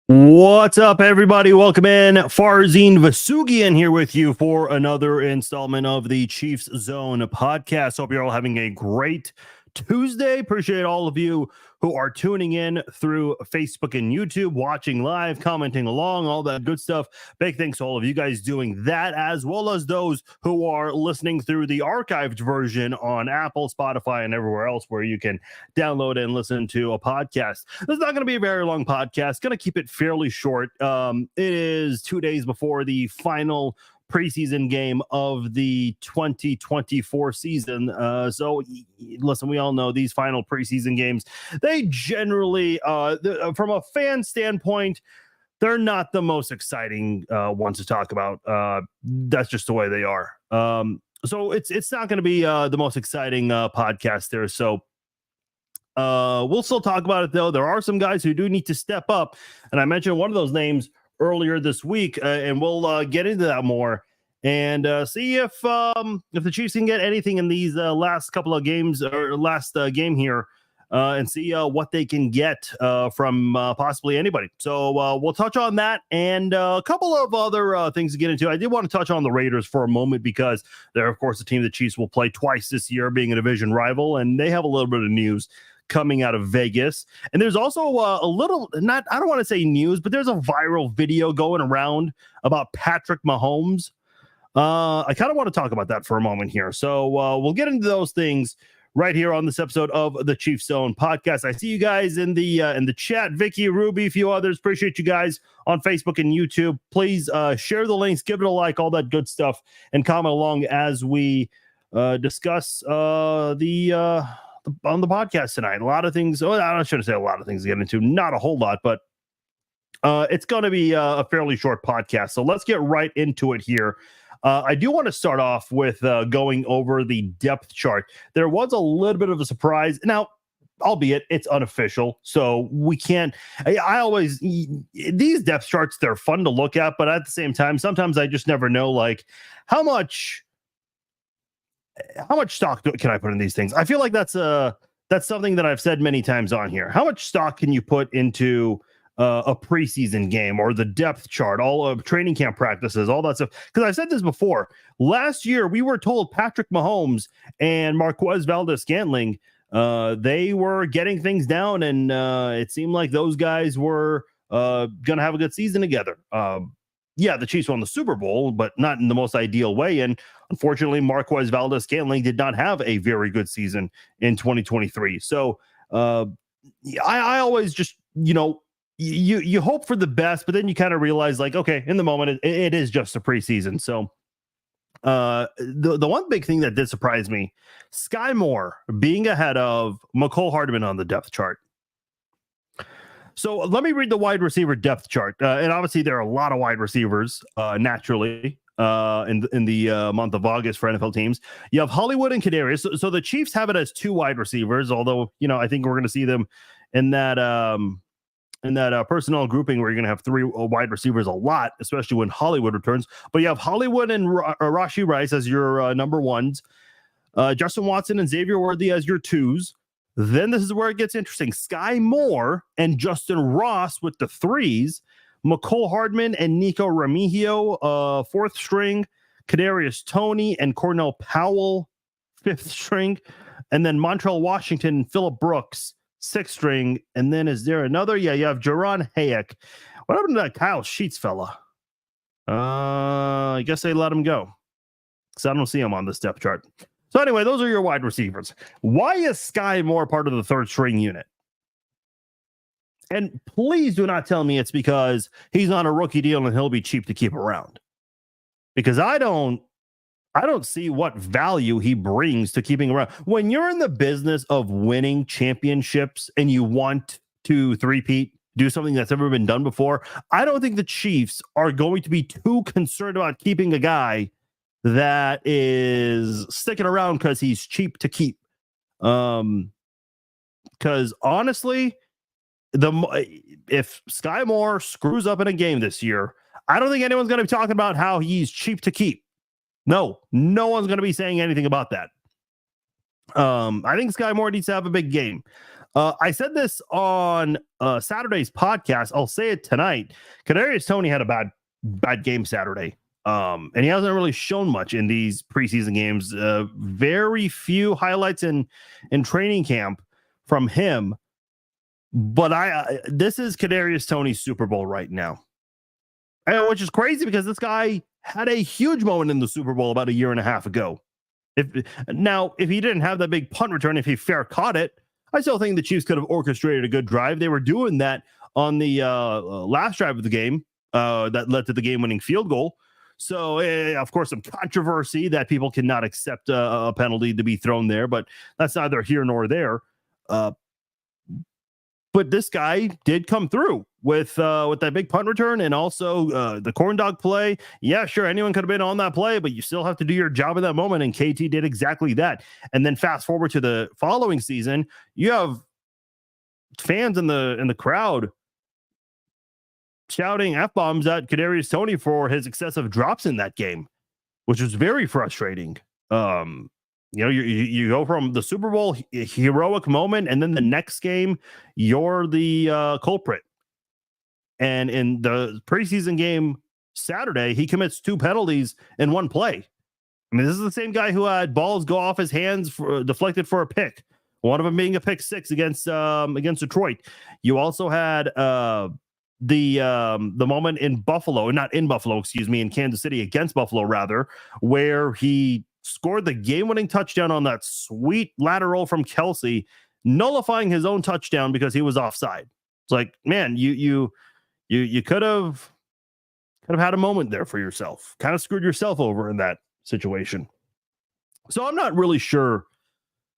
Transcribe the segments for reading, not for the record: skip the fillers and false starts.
What's up, everybody? Welcome in. Farzine Vasugian here with you for another installment of the Chiefs Zone podcast. Hope you're all having a great Tuesday. Appreciate all of you who are tuning in through Facebook and YouTube, watching live, commenting along, all that good stuff. Big thanks to all of you guys doing that, as well as those who are listening through the archived version on Apple, Spotify, and everywhere else where you can download and listen to a podcast. This is not going to be a very long podcast. Going to keep it fairly short. It is 2 days before the final preseason game of the 2024 season. So listen, we all know these final preseason games, they generally, from a fan standpoint, they're not the most exciting ones to talk about. That's just the way they are. So it's not going to be the most exciting podcast there. So we'll still talk about it, though. There are some guys who do need to step up, and I mentioned one of those names earlier this week, and we'll get into that more and see if the Chiefs can get anything in these last couple of games or last game here, and see what they can get from possibly anybody. So we'll touch on that and a couple of other things to get into. I did want to touch on the Raiders for a moment because they're, of course, the team the Chiefs will play twice this year, being a division rival, and they have a little bit of news coming out of Vegas. And there's also a little, I don't want to say news, but there's a viral video going around about Patrick Mahomes. I kind of want to talk about that for a moment here. So we'll get into those things right here on this episode of the Chiefs Zone podcast. I see you guys in the chat, Vicky, Ruby, a few others. Appreciate you guys on Facebook and YouTube. Please share the links, give it a like, all that good stuff, and comment along as we discuss on the podcast tonight. A lot of things. Oh, I shouldn't say a lot of things to get into. Not a whole lot, but it's going to be a fairly short podcast. So let's get right into it here. I do want to start off with going over the depth chart. There was a little bit of a surprise. Now, albeit it's unofficial, so we can't. I always, these depth charts, they're fun to look at, but at the same time, sometimes I just never know, like, how much stock can I put in these things? I feel like that's something that I've said many times on here. How much stock can you put into a preseason game or the depth chart, all of training camp practices, all that stuff? Because I've said this before. Last year, we were told Patrick Mahomes and Marquez Valdes-Scantling, they were getting things down, and it seemed like those guys were going to have a good season together. Yeah, the Chiefs won the Super Bowl, but not in the most ideal way. And unfortunately, Marquez Valdes-Scantling did not have a very good season in 2023. So I always just, you hope for the best, but then you kind of realize, like, okay, in the moment, it is just a preseason. So the one big thing that did surprise me, Sky Moore being ahead of Mecole Hardman on the depth chart. So let me read the wide receiver depth chart. And obviously there are a lot of wide receivers naturally in the month of August for NFL teams. You have Hollywood and Kadarius. So the Chiefs have it as two wide receivers, although, I think we're going to see them in that personnel grouping where you're going to have three wide receivers a lot, especially when Hollywood returns. But you have Hollywood and Rashee Rice as your number ones, Justin Watson and Xavier Worthy as your twos. Then this is where it gets interesting. Sky Moore and Justin Ross with the threes. Mecole Hardman and Nico Remigio, fourth string. Kadarius Toney and Cornell Powell, fifth string. And then Montrell Washington and Phillip Brooks, sixth string. And then is there another? Yeah, you have Jaron Hayek. What happened to that Kyle Sheets fella? I guess they let him go, because I don't see him on this depth chart. So anyway, those are your wide receivers. Why is Sky Moore part of the third string unit? And please do not tell me it's because he's on a rookie deal and he'll be cheap to keep around, because I don't see what value he brings to keeping around. When you're in the business of winning championships and you want to three-peat, do something that's never been done before, I don't think the Chiefs are going to be too concerned about keeping a guy that is sticking around because he's cheap to keep. Because honestly, if Sky Moore screws up in a game this year, I don't think anyone's going to be talking about how he's cheap to keep. No one's going to be saying anything about that. I think Sky Moore needs to have a big game. I said this on Saturday's podcast. I'll say it tonight. Kadarius Toney had a bad game Saturday. And he hasn't really shown much in these preseason games. Very few highlights in training camp from him. But this is Kadarius Toney's Super Bowl right now, which is crazy because this guy had a huge moment in the Super Bowl about a year and a half ago. If he didn't have that big punt return, if he fair caught it, I still think the Chiefs could have orchestrated a good drive. They were doing that on the last drive of the game that led to the game-winning field goal. So, of course, some controversy that people cannot accept a penalty to be thrown there, but that's neither here nor there. But this guy did come through with that big punt return and also the corn dog play. Yeah, sure, anyone could have been on that play, but you still have to do your job in that moment, and KT did exactly that. And then fast forward to the following season, you have fans in the crowd shouting F-bombs at Kadarius Toney for his excessive drops in that game, which was very frustrating. You go from the Super Bowl heroic moment, and then the next game, you're the culprit. And in the preseason game Saturday, he commits 2 penalties in one play. I mean, this is the same guy who had balls go off his hands deflected for a pick. One of them being a pick 6 against Detroit. You also had the moment in Buffalo, not in Buffalo, excuse me, in Kansas City against Buffalo, rather, where he scored the game-winning touchdown on that sweet lateral from Kelsey, nullifying his own touchdown because he was offside. It's like, man, you could have had a moment there for yourself. Kind of screwed yourself over in that situation. So I'm not really sure,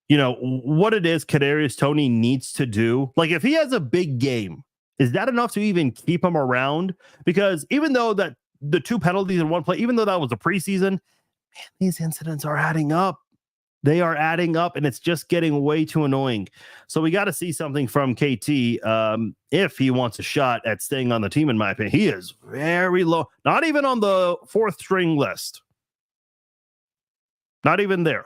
what it is Kadarius Toney needs to do. Like, if he has a big game, is that enough to even keep him around? Because even though that the 2 penalties in one play, even though that was a preseason, man, these incidents are adding up. They are adding up, and it's just getting way too annoying. So we got to see something from KT if he wants a shot at staying on the team, in my opinion. He is very low, not even on the 4th string list. Not even there.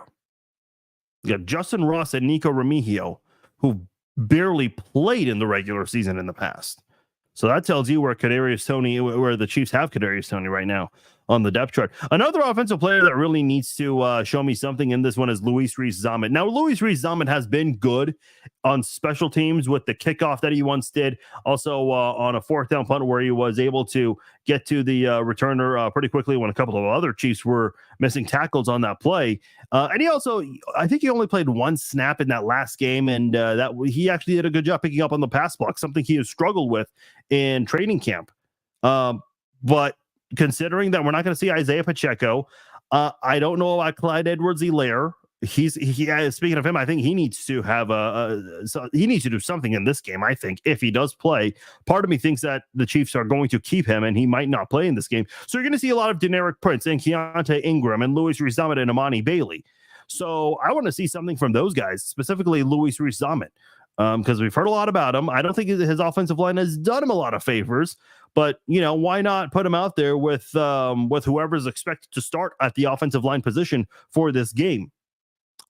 You got Justin Ross and Nico Remigio, who barely played in the regular season in the past. So that tells you where the Chiefs have Kadarius Toney right now on the depth chart. Another offensive player that really needs to show me something in this one is Luis Rees-Zammit. Now, Luis Rees-Zammit has been good on special teams with the kickoff that he once did. Also on a 4th down punt where he was able to get to the returner pretty quickly when a couple of other Chiefs were missing tackles on that play. And I think he only played 1 snap in that last game, and that he actually did a good job picking up on the pass block, something he has struggled with in training camp. But considering that we're not going to see Isaiah Pacheco, I don't know about Clyde Edwards-Helaire. Speaking of him, I think he needs to have he needs to do something in this game. I think if he does play, part of me thinks that the Chiefs are going to keep him and he might not play in this game. So you're going to see a lot of Deneric Prince and Keontae Ingram and Luis Rees-Zammit and Amani Bailey. So I want to see something from those guys, specifically Luis Rees-Zammit, because we've heard a lot about him. I don't think his offensive line has done him a lot of favors, but why not put him out there with whoever's expected to start at the offensive line position for this game?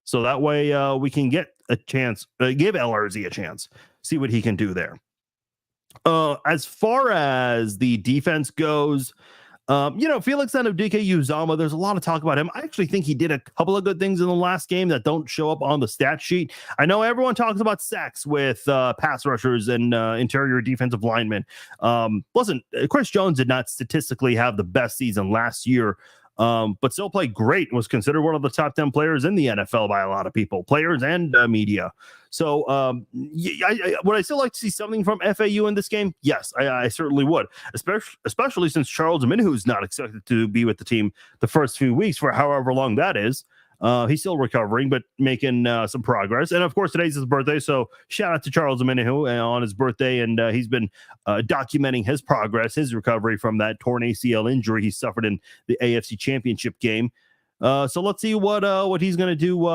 So that way we can get a chance, give LRZ a chance, see what he can do there. As far as the defense goes, Felix Anudike-Uzomah, there's a lot of talk about him. I actually think he did a couple of good things in the last game that don't show up on the stat sheet. I know everyone talks about sacks with pass rushers and interior defensive linemen. Listen, Chris Jones did not statistically have the best season last year, but still played great, was considered one of the top 10 players in the NFL by a lot of people, players and media. So would I still like to see something from FAU in this game? Yes, I certainly would, especially since Charles Omenihu is not expected to be with the team the first few weeks for however long that is. He's still recovering, but making some progress. And of course, today's his birthday. So shout out to Charles Omenihu on his birthday. And he's been documenting his progress, his recovery from that torn ACL injury he suffered in the AFC Championship game. So let's see what he's going to do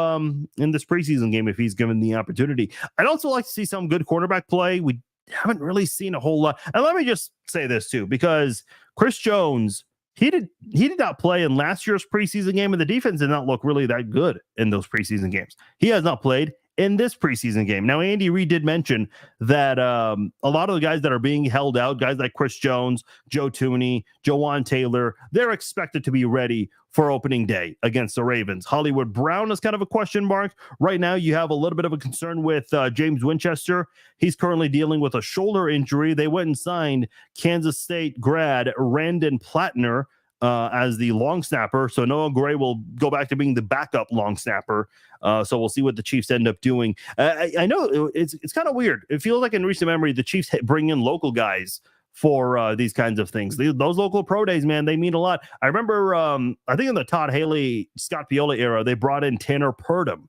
in this preseason game if he's given the opportunity. I'd also like to see some good cornerback play. We haven't really seen a whole lot. And let me just say this too, because Chris Jones, he did not play in last year's preseason game, and the defense did not look really that good in those preseason games. He has not played in this preseason game. Now, Andy Reid did mention that a lot of the guys that are being held out, guys like Chris Jones, Joe Tooney, Jawan Taylor, they're expected to be ready for opening day against the Ravens. Hollywood Brown is kind of a question mark. Right now, you have a little bit of a concern with James Winchester. He's currently dealing with a shoulder injury. They went and signed Kansas State grad Randon Plattner as the long snapper. So Noah Gray will go back to being the backup long snapper. So we'll see what the Chiefs end up doing. I know it's kind of weird. It feels like in recent memory, the Chiefs bring in local guys for these kinds of things. Those local pro days, man, they mean a lot. I remember, I think in the Todd Haley, Scott Pioli era, they brought in Tanner Purdom.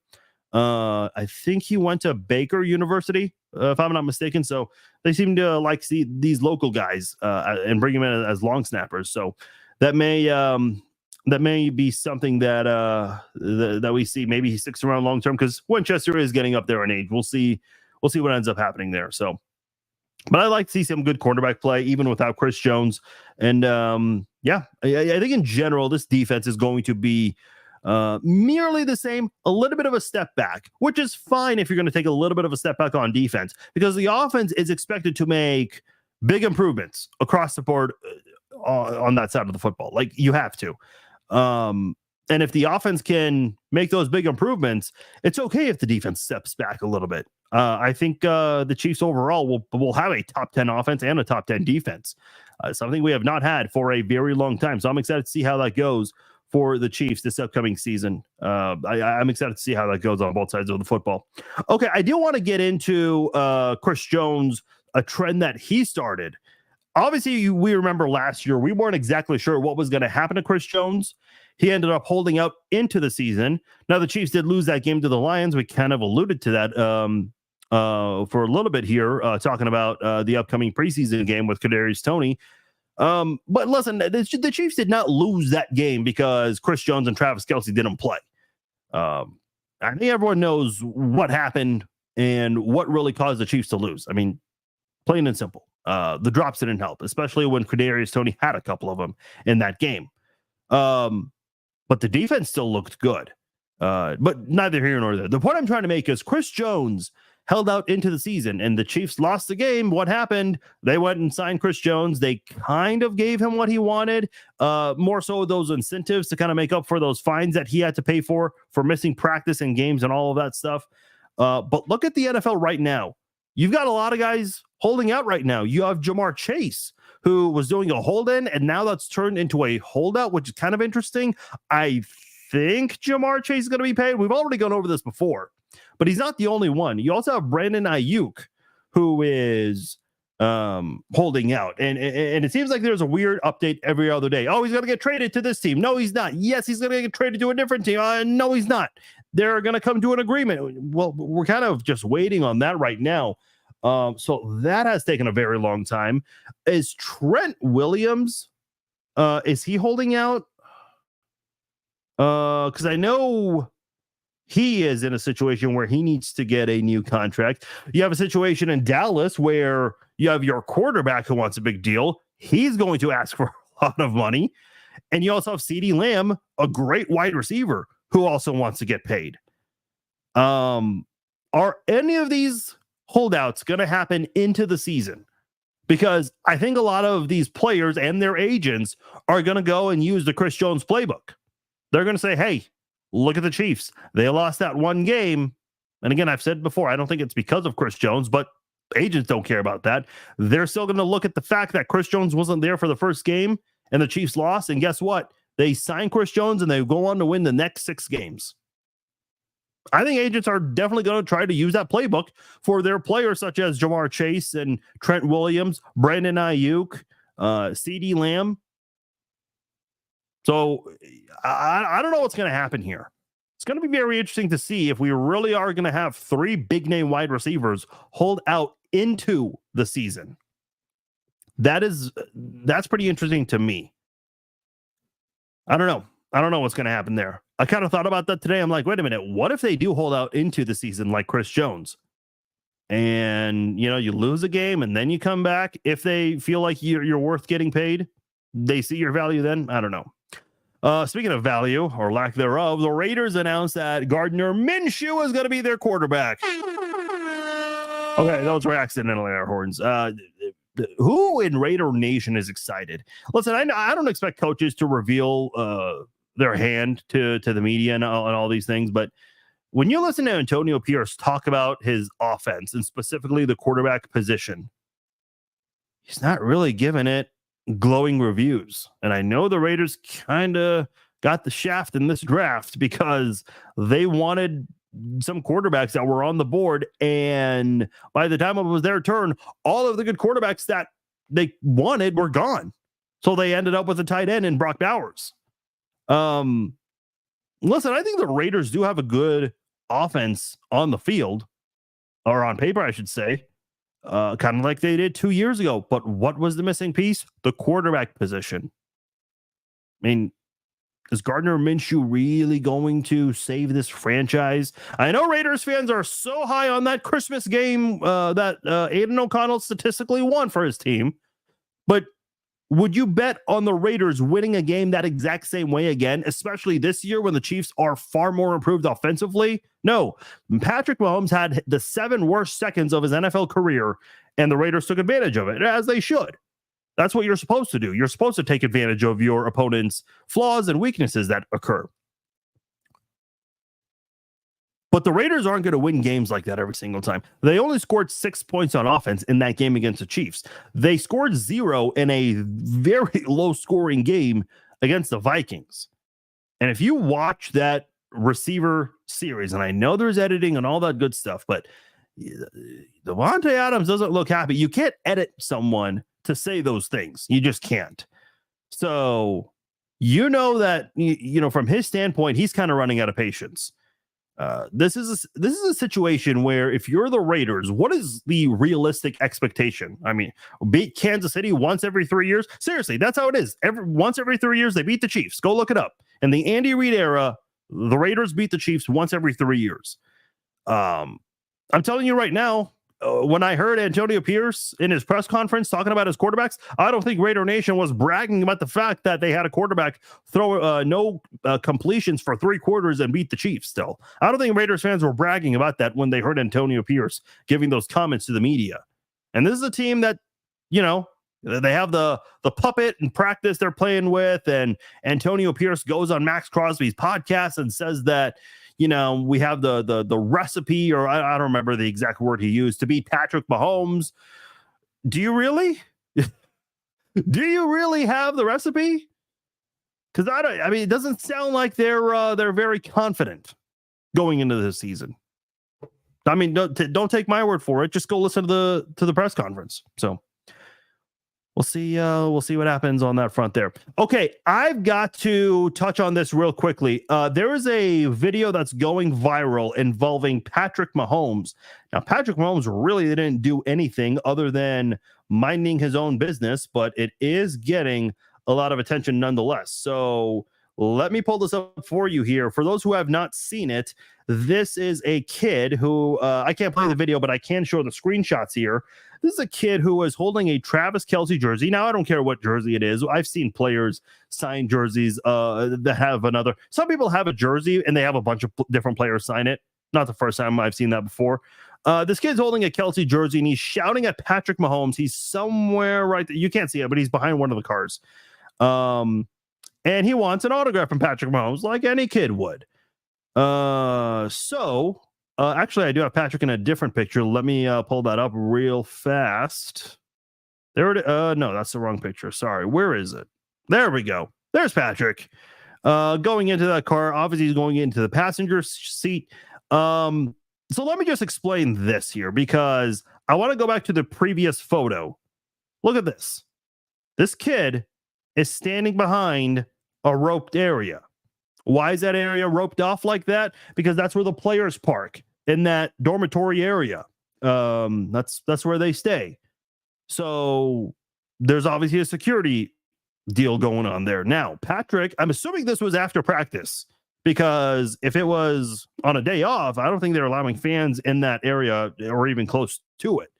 I think he went to Baker University, if I'm not mistaken. So they seem to like see these local guys and bring them in as long snappers. So that may be something that that we see. Maybe he sticks around long term because Winchester is getting up there in age. We'll see what ends up happening there. So. But I like to see some good quarterback play, even without Chris Jones. And I think in general, this defense is going to be merely the same, a little bit of a step back, which is fine if you're going to take a little bit of a step back on defense, because the offense is expected to make big improvements across the board on that side of the football. Like, you have to. And if the offense can make those big improvements, it's okay if the defense steps back a little bit. I think the Chiefs overall will have a top 10 offense and a top 10 defense, something we have not had for a very long time. So I'm excited to see how that goes for the Chiefs this upcoming season. I'm excited to see how that goes on both sides of the football. Okay, I do want to get into Chris Jones, a trend that he started. Obviously, we remember last year, we weren't exactly sure what was going to happen to Chris Jones. He ended up holding out into the season. Now, the Chiefs did lose that game to the Lions. We kind of alluded to that for a little bit here, talking about the upcoming preseason game with Kadarius Toney. But listen, the Chiefs did not lose that game because Chris Jones and Travis Kelce didn't play. I think everyone knows what happened and what really caused the Chiefs to lose. I mean, plain and simple. The drops didn't help, especially when Kadarius Toney had a couple of them in that game. But the defense still looked good. But neither here nor there. The point I'm trying to make is Chris Jones held out into the season, and the Chiefs lost the game. What happened? They went and signed Chris Jones. They kind of gave him what he wanted, more so those incentives to kind of make up for those fines that he had to pay for missing practice and games and all of that stuff. But look at the NFL right now. You've got a lot of guys holding out right now. You have Jamar Chase, who was doing a hold-in, and now that's turned into a holdout, which is kind of interesting. I think Jamar Chase is going to be paid. We've already gone over this before, but he's not the only one. You also have Brandon Ayuk, who is holding out. And it seems like there's a weird update every other day. Oh, he's going to get traded to this team. No, he's not. Yes, he's going to get traded to a different team. No, he's not. They're going to come to an agreement. Well, we're kind of just waiting on that right now. So that has taken a very long time. Is Trent Williams, is he holding out? Because I know he is in a situation where he needs to get a new contract. You have a situation in Dallas where you have your quarterback who wants a big deal. He's going to ask for a lot of money. And you also have CeeDee Lamb, a great wide receiver, who also wants to get paid. Are any of these holdouts going to happen into the season? Because I think a lot of these players and their agents are going to go and use the Chris Jones playbook. They're going to say, hey, look at the Chiefs. They lost that one game. And again, I've said before, I don't think it's because of Chris Jones, but agents don't care about that. They're still going to look at the fact that Chris Jones wasn't there for the first game and the Chiefs lost. And guess what? They sign Chris Jones and they go on to win the next 6 games. I think agents are definitely going to try to use that playbook for their players such as Jamar Chase and Trent Williams, Brandon Ayuk, CeeDee Lamb. So I don't know what's going to happen here. It's going to be very interesting to see if we really are going to have 3 big name wide receivers hold out into the season. That's pretty interesting to me. I don't know what's going to happen there. I kind of thought about that today. I'm like, wait a minute. What if they do hold out into the season like Chris Jones? And, you lose a game and then you come back. If they feel like you're worth getting paid, they see your value then. I don't know. Speaking of value or lack thereof, the Raiders announced that Gardner Minshew is going to be their quarterback. Okay, those were accidental air horns. Who in Raider Nation is excited? Listen, I don't expect coaches to reveal their hand to the media and all these things, but when you listen to Antonio Pierce talk about his offense and specifically the quarterback position, he's not really giving it glowing reviews. And I know the Raiders kind of got the shaft in this draft because they wanted some quarterbacks that were on the board. And by the time it was their turn, all of the good quarterbacks that they wanted were gone. So they ended up with a tight end in Brock Bowers. Listen, I think the Raiders do have a good offense on the field, or on paper, I should say, kind of like they did 2 years ago. But what was the missing piece? The quarterback position. I mean, is Gardner Minshew really going to save this franchise? I know Raiders fans are so high on that Christmas game that Aiden O'Connell statistically won for his team, but would you bet on the Raiders winning a game that exact same way again, especially this year when the Chiefs are far more improved offensively? No. Patrick Mahomes had the 7 worst seconds of his NFL career, and the Raiders took advantage of it, as they should. That's what you're supposed to do. You're supposed to take advantage of your opponent's flaws and weaknesses that occur. But the Raiders aren't going to win games like that every single time. They only scored 6 points on offense in that game against the Chiefs. They scored 0 in a very low-scoring game against the Vikings. And if you watch that receiver series, and I know there's editing and all that good stuff, but Devontae Adams doesn't look happy. You can't edit someone to say those things. You just can't. So you know that, from his standpoint, he's kind of running out of patience. This is a situation where if you're the Raiders, what is the realistic expectation? I mean, beat Kansas City once every 3 years. Seriously, that's how it is. Once every 3 years, they beat the Chiefs. Go look it up. In the Andy Reid era, the Raiders beat the Chiefs once every 3 years. I'm telling you right now, when I heard Antonio Pierce in his press conference talking about his quarterbacks, I don't think Raider Nation was bragging about the fact that they had a quarterback throw no completions for 3 quarters and beat the Chiefs still. I don't think Raiders fans were bragging about that when they heard Antonio Pierce giving those comments to the media. And this is a team that, they have the puppet in practice they're playing with, and Antonio Pierce goes on Max Crosby's podcast and says that, we have the recipe, or I don't remember the exact word he used, to beat Patrick Mahomes. Do you really? Do you really have the recipe? Because it doesn't sound like they're very confident going into this season. I mean, don't take my word for it. Just go listen to the press conference. So we'll see what happens on that front there. Okay, I've got to touch on this real quickly. There is a video that's going viral involving Patrick Mahomes. Now, Patrick Mahomes really didn't do anything other than minding his own business, but it is getting a lot of attention nonetheless. So let me pull this up for you here. For those who have not seen it, this is a kid who, I can't play the video, but I can show the screenshots here. This is a kid who is holding a Travis Kelce jersey. Now, I don't care what jersey it is. I've seen players sign jerseys that have another. Some people have a jersey and they have a bunch of different players sign it. Not the first time I've seen that before. This kid's holding a Kelce jersey and he's shouting at Patrick Mahomes. He's somewhere right there. You can't see it, but he's behind one of the cars. And he wants an autograph from Patrick Mahomes like any kid would. Actually, I do have Patrick in a different picture. Let me pull that up real fast. There it is. No, that's the wrong picture. Sorry. Where is it? There we go. There's Patrick. Going into that car. Obviously, he's going into the passenger seat. So let me just explain this here because I want to go back to the previous photo. Look at this. This kid is standing behind a roped area. Why is that area roped off like that? Because that's where the players park, in that dormitory area. That's where they stay. So there's obviously a security deal going on there. Now, Patrick, I'm assuming this was after practice, because if it was on a day off, I don't think they're allowing fans in that area or even close to it.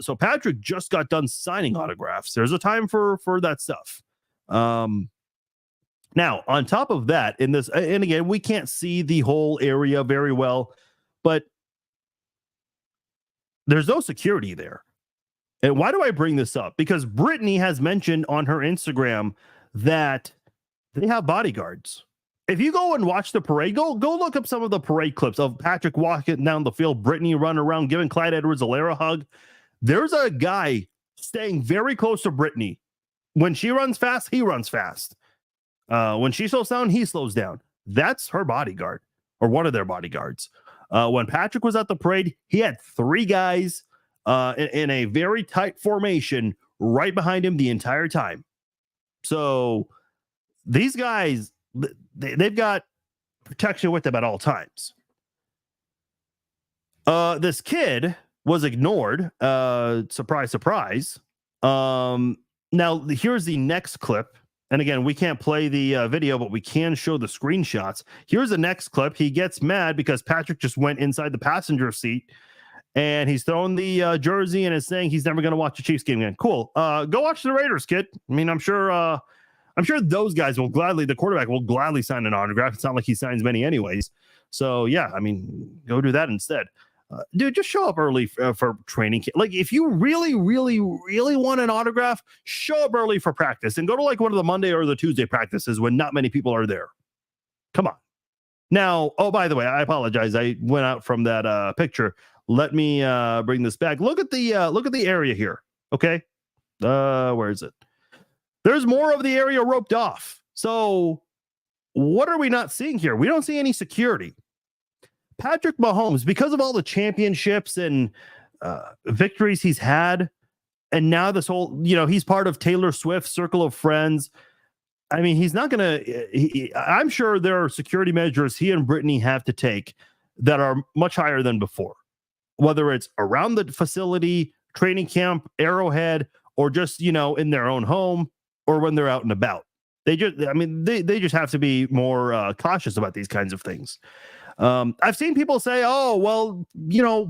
So Patrick just got done signing autographs. There's a time for that stuff. Now, on top of that, in this, and again, we can't see the whole area very well, but there's no security there. And why do I bring this up? Because Brittany has mentioned on her Instagram that they have bodyguards. If you go and watch the parade, go look up some of the parade clips of Patrick walking down the field, Brittany running around, giving Clyde Edwards-Helaire a hug. There's a guy staying very close to Brittany. When she runs fast, he runs fast. When she slows down, he slows down. That's her bodyguard, or one of their bodyguards. When Patrick was at the parade, he had 3 guys in a very tight formation right behind him the entire time. So these guys, they've got protection with them at all times. This kid was ignored. Surprise, surprise. Now, here's the next clip. And again, we can't play the video, but we can show the screenshots. Here's the next clip. He gets mad because Patrick just went inside the passenger seat and he's throwing the jersey and is saying he's never going to watch a Chiefs game again. Cool. Go watch the Raiders, kid. I mean, I'm sure those guys will gladly, the quarterback will gladly sign an autograph. It's not like he signs many anyways. So yeah, I mean, go do that instead. Dude, just show up early for training. Like, if you really, really, really want an autograph, show up early for practice and go to like one of the Monday or the Tuesday practices when not many people are there. Come on. Now, oh, by the way, I apologize. I went out from that picture. Let me bring this back. Look at the area here. Okay. Where is it? There's more of the area roped off. So what are we not seeing here? We don't see any security. Patrick Mahomes, because of all the championships and victories he's had, and now this whole, he's part of Taylor Swift's circle of friends. I mean, he's not going to, I'm sure there are security measures he and Brittany have to take that are much higher than before, whether it's around the facility, training camp, Arrowhead, or just, in their own home or when they're out and about. They just have to be more cautious about these kinds of things. I've seen people say, oh, well,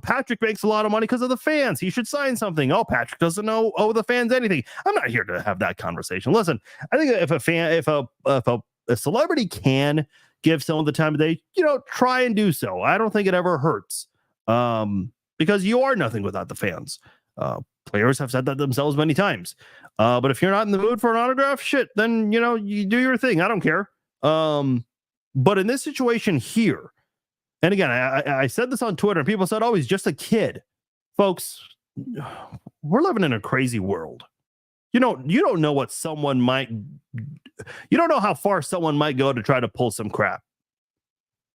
Patrick makes a lot of money because of the fans. He should sign something. Oh, Patrick doesn't owe the fans anything. I'm not here to have that conversation. Listen, I think if a celebrity can give someone the time of day, try and do so. I don't think it ever hurts because you are nothing without the fans. Players have said that themselves many times. But if you're not in the mood for an autograph, shit, then, you do your thing. I don't care. But in this situation here, and again, I said this on Twitter, and people said, oh, he's just a kid. Folks, we're living in a crazy world. You don't know what someone might, you don't know how far someone might go to try to pull some crap.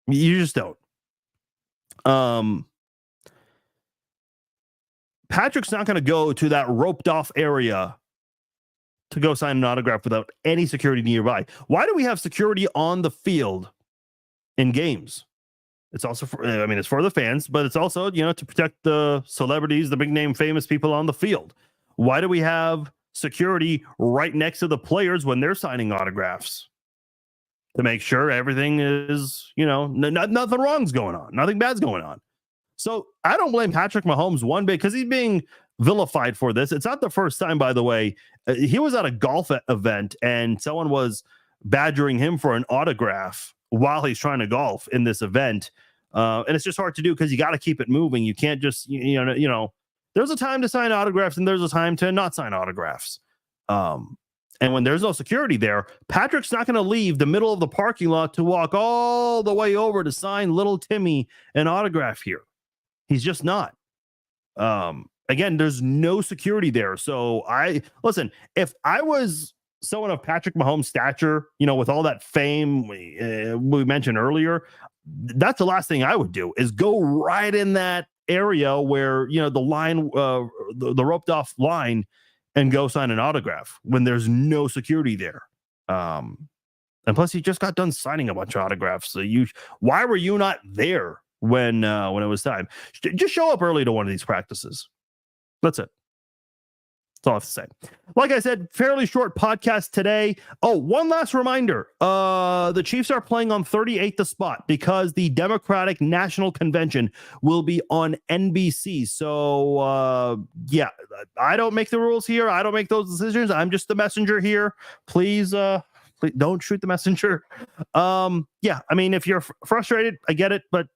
You just don't. Patrick's not going to go to that roped off area to go sign an autograph without any security nearby. Why do we have security on the field in games? It's also it's for the fans, but it's also, to protect the celebrities, the big name famous people on the field. Why do we have security right next to the players when they're signing autographs? To make sure everything is, nothing wrong's going on. Nothing bad's going on. So I don't blame Patrick Mahomes one bit because he's being vilified for this. It's not the first time, by the way. He was at a golf event and someone was badgering him for an autograph while he's trying to golf in this event. And it's just hard to do because you got to keep it moving. You can't just, there's a time to sign autographs and there's a time to not sign autographs. And when there's no security there, Patrick's not going to leave the middle of the parking lot to walk all the way over to sign little Timmy an autograph here. He's just not. Again, there's no security there. So listen, if I was someone of Patrick Mahomes' stature, with all that fame we mentioned earlier, that's the last thing I would do is go right in that area where, the line, the roped off line, and go sign an autograph when there's no security there. And plus he just got done signing a bunch of autographs. So why were you not there when it was time? Just show up early to one of these practices. That's it. That's all I have to say. Like I said, fairly short podcast today. Oh, one last reminder. The Chiefs are playing on 38th the spot because the Democratic National Convention will be on NBC. So, yeah, I don't make the rules here. I don't make those decisions. I'm just the messenger here. Please Please don't shoot the messenger. Yeah, I mean, if you're frustrated, I get it, but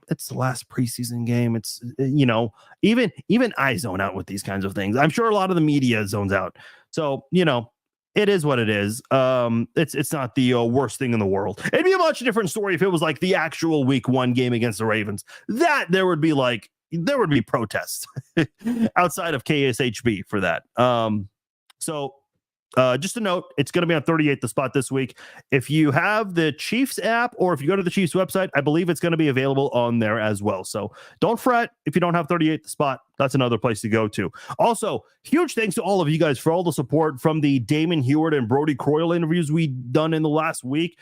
it's the last preseason game. It's even I zone out with these kinds of things. I'm sure a lot of the media zones out. So it is what it is. It's not the worst thing in the world. It'd be a much different story if it was like the actual week 1 game against the Ravens. That there would be protests outside of KSHB for that. So just a note, it's going to be on 38 The Spot this week. If you have the Chiefs app or if you go to the Chiefs website, I believe it's going to be available on there as well. So don't fret if you don't have 38 The Spot. That's another place to go to. Also, huge thanks to all of you guys for all the support from the Damon Heward and Brody Croyle interviews we done in the last week.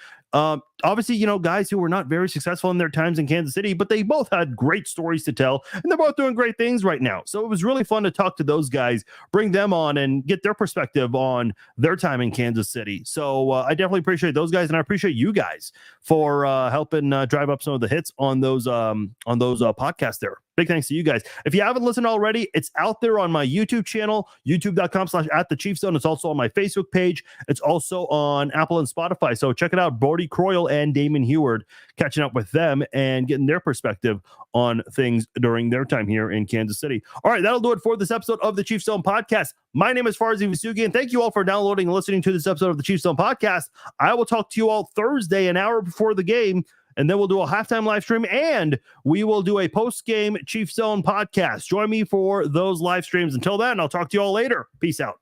Obviously, guys who were not very successful in their times in Kansas City, but they both had great stories to tell, and they're both doing great things right now. So it was really fun to talk to those guys, bring them on, and get their perspective on their time in Kansas City. So I definitely appreciate those guys, and I appreciate you guys for helping drive up some of the hits on those podcasts there. Big thanks to you guys. If you haven't listened already, it's out there on my YouTube channel, youtube.com/@thechiefzone. It's also on my Facebook page. It's also on Apple and Spotify. So check it out. Brody Croyle and Damon Heward, catching up with them and getting their perspective on things during their time here in Kansas City. All right, that'll do it for this episode of the Chiefs Zone Podcast. My name is Farzin Vasugi, and thank you all for downloading and listening to this episode of the Chiefs Zone Podcast. I will talk to you all Thursday, an hour before the game. And then we'll do a halftime live stream, and we will do a post-game Chiefs Zone podcast. Join me for those live streams. Until then, I'll talk to you all later. Peace out.